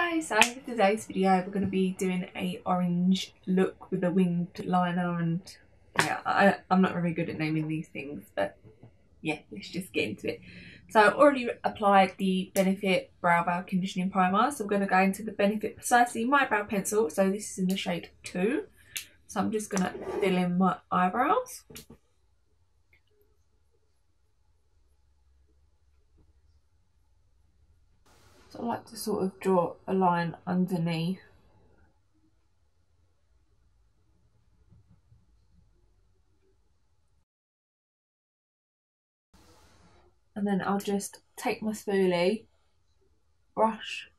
Hi, so for today's video we're going to be doing a orange look with a winged liner, and yeah, I'm not very good at naming these things, but yeah, let's just get into it. So I've already applied the Benefit Browvo Conditioning Primer, so we're going to go into the Benefit Precisely My Brow Pencil. So this is in the shade 2, so I'm just going to fill in my eyebrows. So I like to sort of draw a line underneath. And then I'll just take my spoolie, brush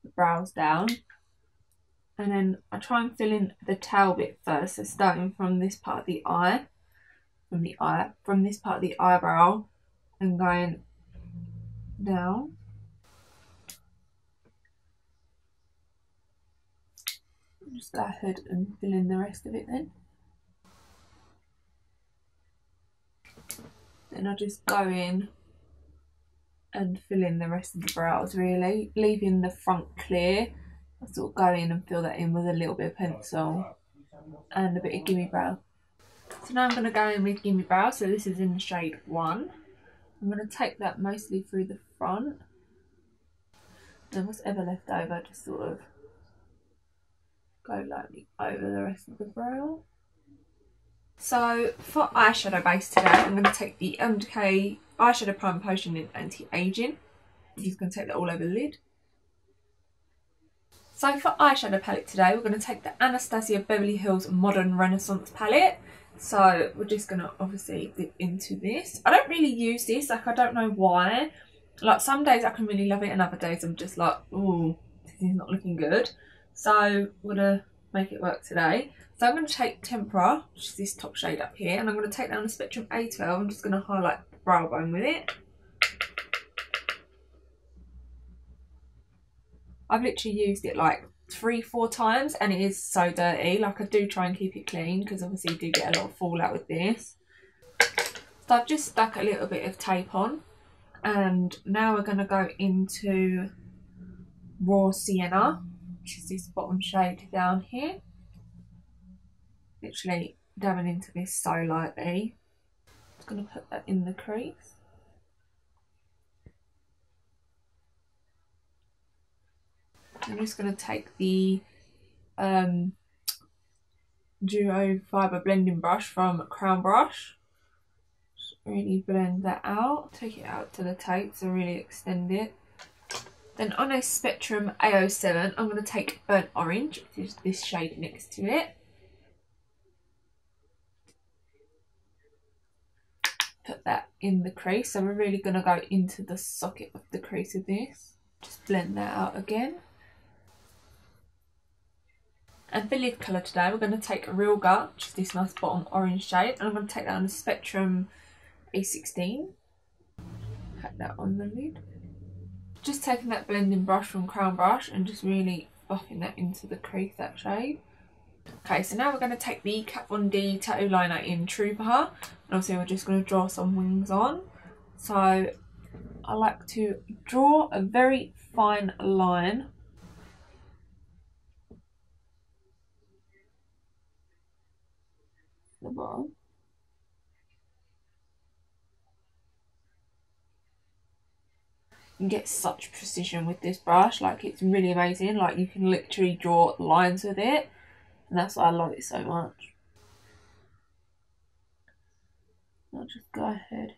the brows down, and then I try and fill in the tail bit first. So starting from this part of the eye, from this part of the eyebrow, and going down. Just go ahead and fill in the rest of it then. Then I'll just go in and fill in the rest of the brows, really, leaving the front clear. I'll sort of go in and fill that in with a little bit of pencil and a bit of Gimme Brow. So now I'm going to go in with Gimme Brow, so this is in the shade 1. I'm going to take that mostly through the front. And what's ever left over, just sort of go lightly over the rest of the brow. So for eyeshadow base today, I'm going to take the Decay Eyeshadow Prime Potion in Anti-Aging. I'm just going to take that all over the lid. So for eyeshadow palette today, we're going to take the Anastasia Beverly Hills Modern Renaissance palette. So we're just going to obviously dip into this. I don't really use this, like I don't know why. Like some days I can really love it and other days I'm just like, ooh, this is not looking good. So we're going to make it work today. So I'm going to take Tempera, which is this top shade up here, and I'm going to take down the Spectrum A12. I'm just going to highlight the brow bone with it. I've literally used it like 3-4 times and it is so dirty. Like I do try and keep it clean because obviously you do get a lot of fallout with this. So I've just stuck a little bit of tape on, and now we're going to go into Raw Sienna, which is this bottom shade down here. Literally dabbing into this so lightly. Just going to put that in the crease. I'm just going to take the Duo Fibre Blending Brush from Crayon Brush. Just really blend that out. Take it out to the tape, so really extend it. Then on a Spectrum A07, I'm going to take Burnt Orange, which is this shade next to it. Put that in the crease, so we're really going to go into the socket of the crease of this. Just blend that out again. And for lid colour today, we're going to take a Realgar, which is this nice bottom orange shade, and I'm going to take that on the Spectrum A16. Pat that on the lid. Just taking that blending brush from Crayon Brush and just really buffing that into the crease, that shade. Okay, so now we're going to take the Kat Von D Tattoo Liner in Trooper, and obviously we're just going to draw some wings on. So I like to draw a very fine line. The bottom. You can get such precision with this brush, like it's really amazing. Like you can literally draw lines with it, and that's why I love it so much. I'll just go ahead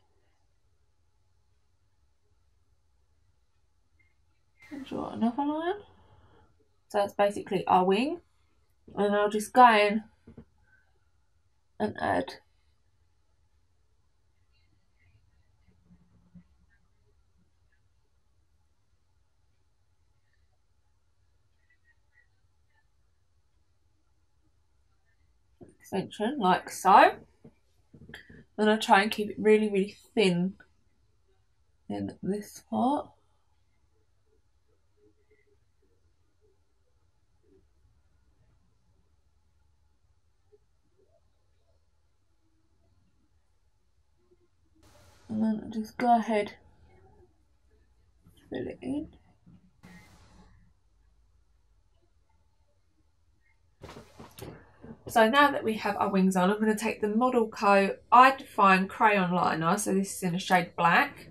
and draw another line. So that's basically our wing, and I'll just go in and add extension like so. Then I try and keep it really, really thin in this part. And then I just go ahead, fill it in. So now that we have our wings on, I'm going to take the Model Co. I Define Crayon Liner. So this is in a shade black.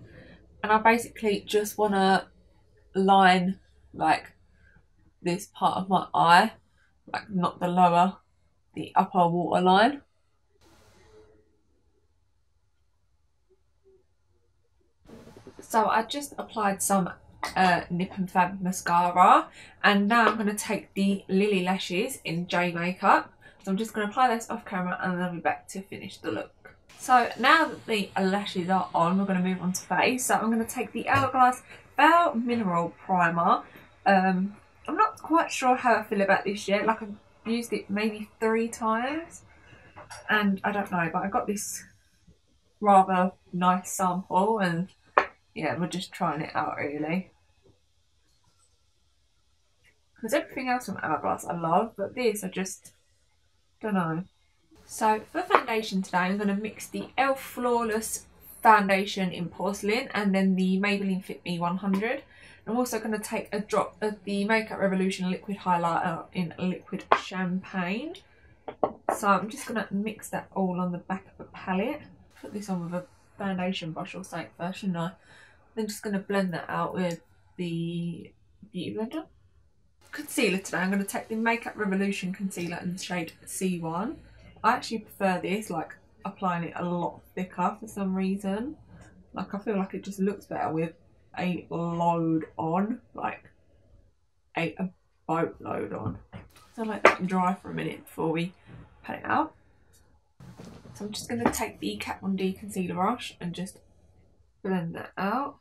And I basically just want to line like this part of my eye. Like not the lower, the upper waterline. So I just applied some Nip and Fab Mascara. And now I'm going to take the Lilly lashes in J Makeup. So I'm just going to apply this off camera and then I'll be back to finish the look. So now that the lashes are on, we're going to move on to face. So I'm going to take the Hourglass Bow Mineral Primer. I'm not quite sure how I feel about this yet. Like I've used it maybe 3 times. And I don't know, but I got this rather nice sample and yeah, we're just trying it out really. Because everything else from Hourglass I love, but this I just don't know. So for foundation today, I'm going to mix the e.l.f. Flawless foundation in Porcelain and then the Maybelline Fit Me 100. I'm also going to take a drop of the Makeup Revolution liquid highlighter in liquid champagne. So I'm just going to mix that all on the back of the palette. Put this on with a foundation brush or something first, shouldn't I? Then just going to blend that out with the Beauty Blender. Concealer today, I'm going to take the Makeup Revolution concealer in the shade C1. I actually prefer this, like applying it a lot thicker for some reason. Like I feel like it just looks better with a load on, like a boatload on. So I'll let that dry for a minute before we pat it out. So I'm just going to take the Kat Von D concealer brush and just blend that out.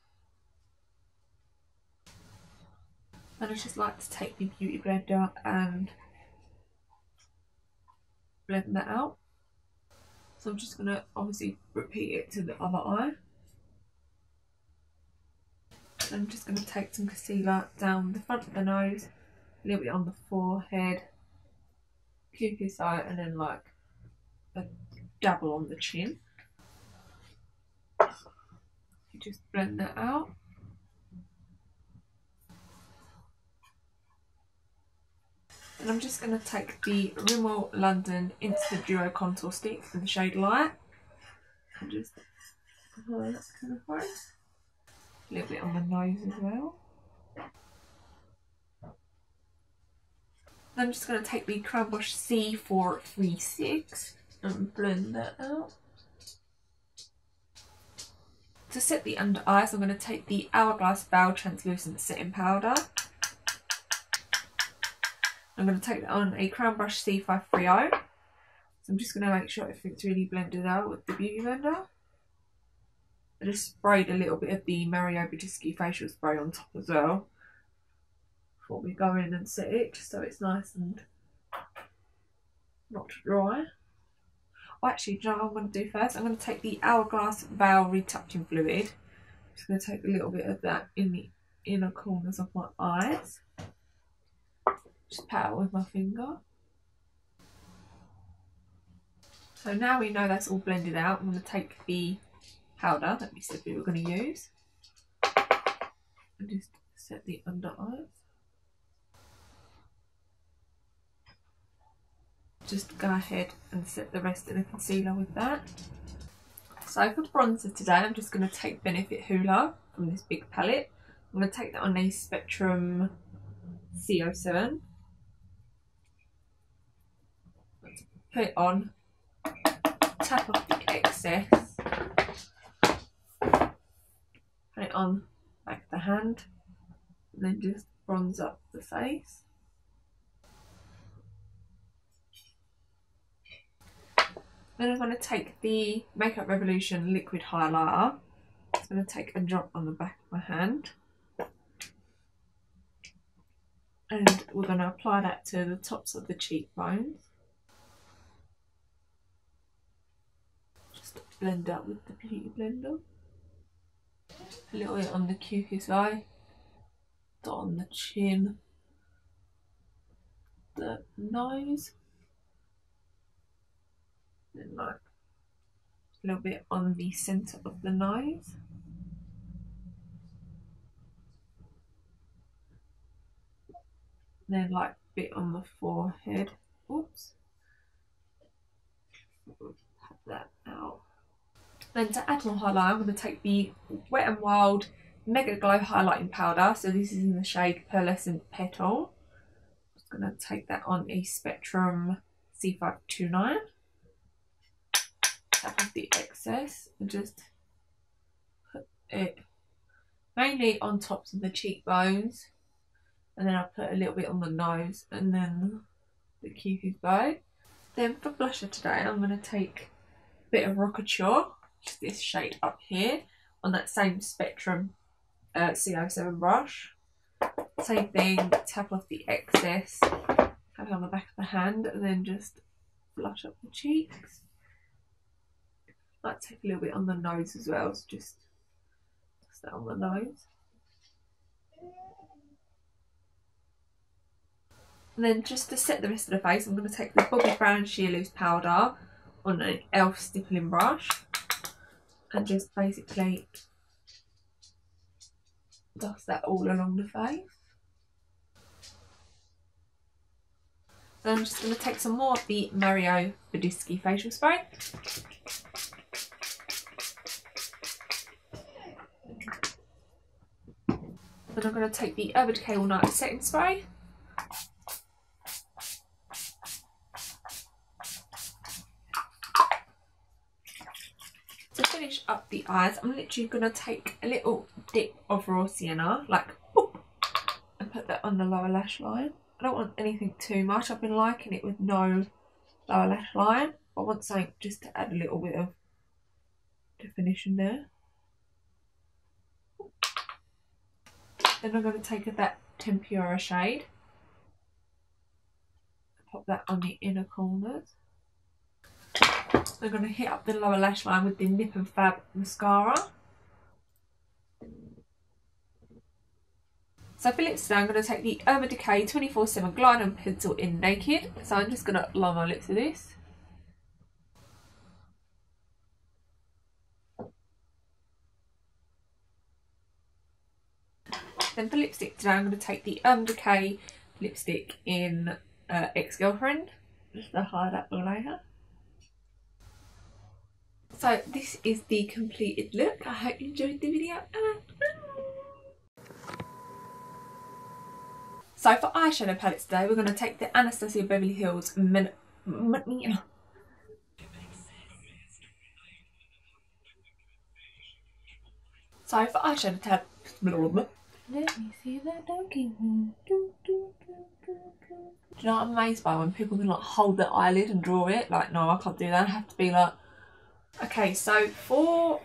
And I just like to take the Beauty Blender and blend that out. So I'm just going to obviously repeat it to the other eye. And I'm just going to take some concealer down the front of the nose, a little bit on the forehead, cupid's eye, and then like a dabble on the chin. You just blend that out. And I'm just going to take the Rimmel London Instant Duo Contour Stick in the shade Light. And just apply that kind of way. A little bit on the nose as well. Then I'm just going to take the Crown Brush C436 and blend that out. To set the under eyes, I'm going to take the Hourglass Bow Translucent Setting Powder. I'm going to take that on a Crown Brush C530. So I'm just going to make sure everything's really blended out with the Beauty Blender. I just sprayed a little bit of the Mario Badescu facial spray on top as well before we go in and set it, just so it's nice and not dry. Oh, actually, do you know what I'm going to do first? I'm going to take the Hourglass Veil Retouching Fluid. I'm just going to take a little bit of that in the inner corners of my eyes. Just pat it with my finger. So now we know that's all blended out, I'm going to take the powder that we said we were going to use and just set the under eyes. Just go ahead and set the rest of the concealer with that. So for bronzer today, I'm just going to take Benefit Hoola from this big palette. I'm going to take that on a Spectrum C07. Put it on, tap off the excess, put it on back of the hand, and then just bronze up the face. Then I'm going to take the Makeup Revolution liquid highlighter. I'm going to take a drop on the back of my hand. And we're going to apply that to the tops of the cheekbones. Just blend up with the Beauty Blender. A little bit on the cupid's eye, dot on the chin, the nose, then like a little bit on the centre of the nose. Then like a bit on the forehead. Oops. Tap that out. Then to add more highlight, I'm going to take the Wet n Wild Mega Glow Highlighting Powder. So this is in the shade Pearlescent Petal. I'm just going to take that on a Spectrum C529. Tap off the excess and just put it mainly on tops of the cheekbones. And then I'll put a little bit on the nose and then the cupid's bow. Then for blusher today, I'm going to take a bit of Rockateur, which is this shade up here, on that same Spectrum C07 brush. Same thing, tap off the excess, tap it on the back of the hand, and then just blush up the cheeks. I might take a little bit on the nose as well, so just that on the nose. And then just to set the rest of the face, I'm going to take the Bobbi Brown Sheer Loose Powder on an e.l.f. stippling brush and just basically dust that all along the face. Then I'm just going to take some more of the Mario Badischi facial spray. Then I'm going to take the Urban Decay All Night Setting Spray. To finish up the eyes, I'm literally going to take a little dip of raw sienna, like, whoop, and put that on the lower lash line. I don't want anything too much. I've been liking it with no lower lash line. I want something just to add a little bit of definition there. Then I'm going to take that Tempura shade, pop that on the inner corners. I'm going to hit up the lower lash line with the Nip and Fab Mascara. So for lips today, I'm going to take the Urban Decay 24/7 Glide and Pencil in Naked. So I'm just going to line my lips with this. Then for lipstick today, I'm going to take the Urban Decay lipstick in Ex-Girlfriend, just to hide that below her. So this is the completed look. I hope you enjoyed the video. So for eyeshadow palettes today, we're going to take the Anastasia Beverly Hills So for eyeshadow tab, let me see that donkey. Do you know what I'm amazed by? When people can like hold their eyelid and draw it. Like, no, I can't do that. I have to be like, okay, so for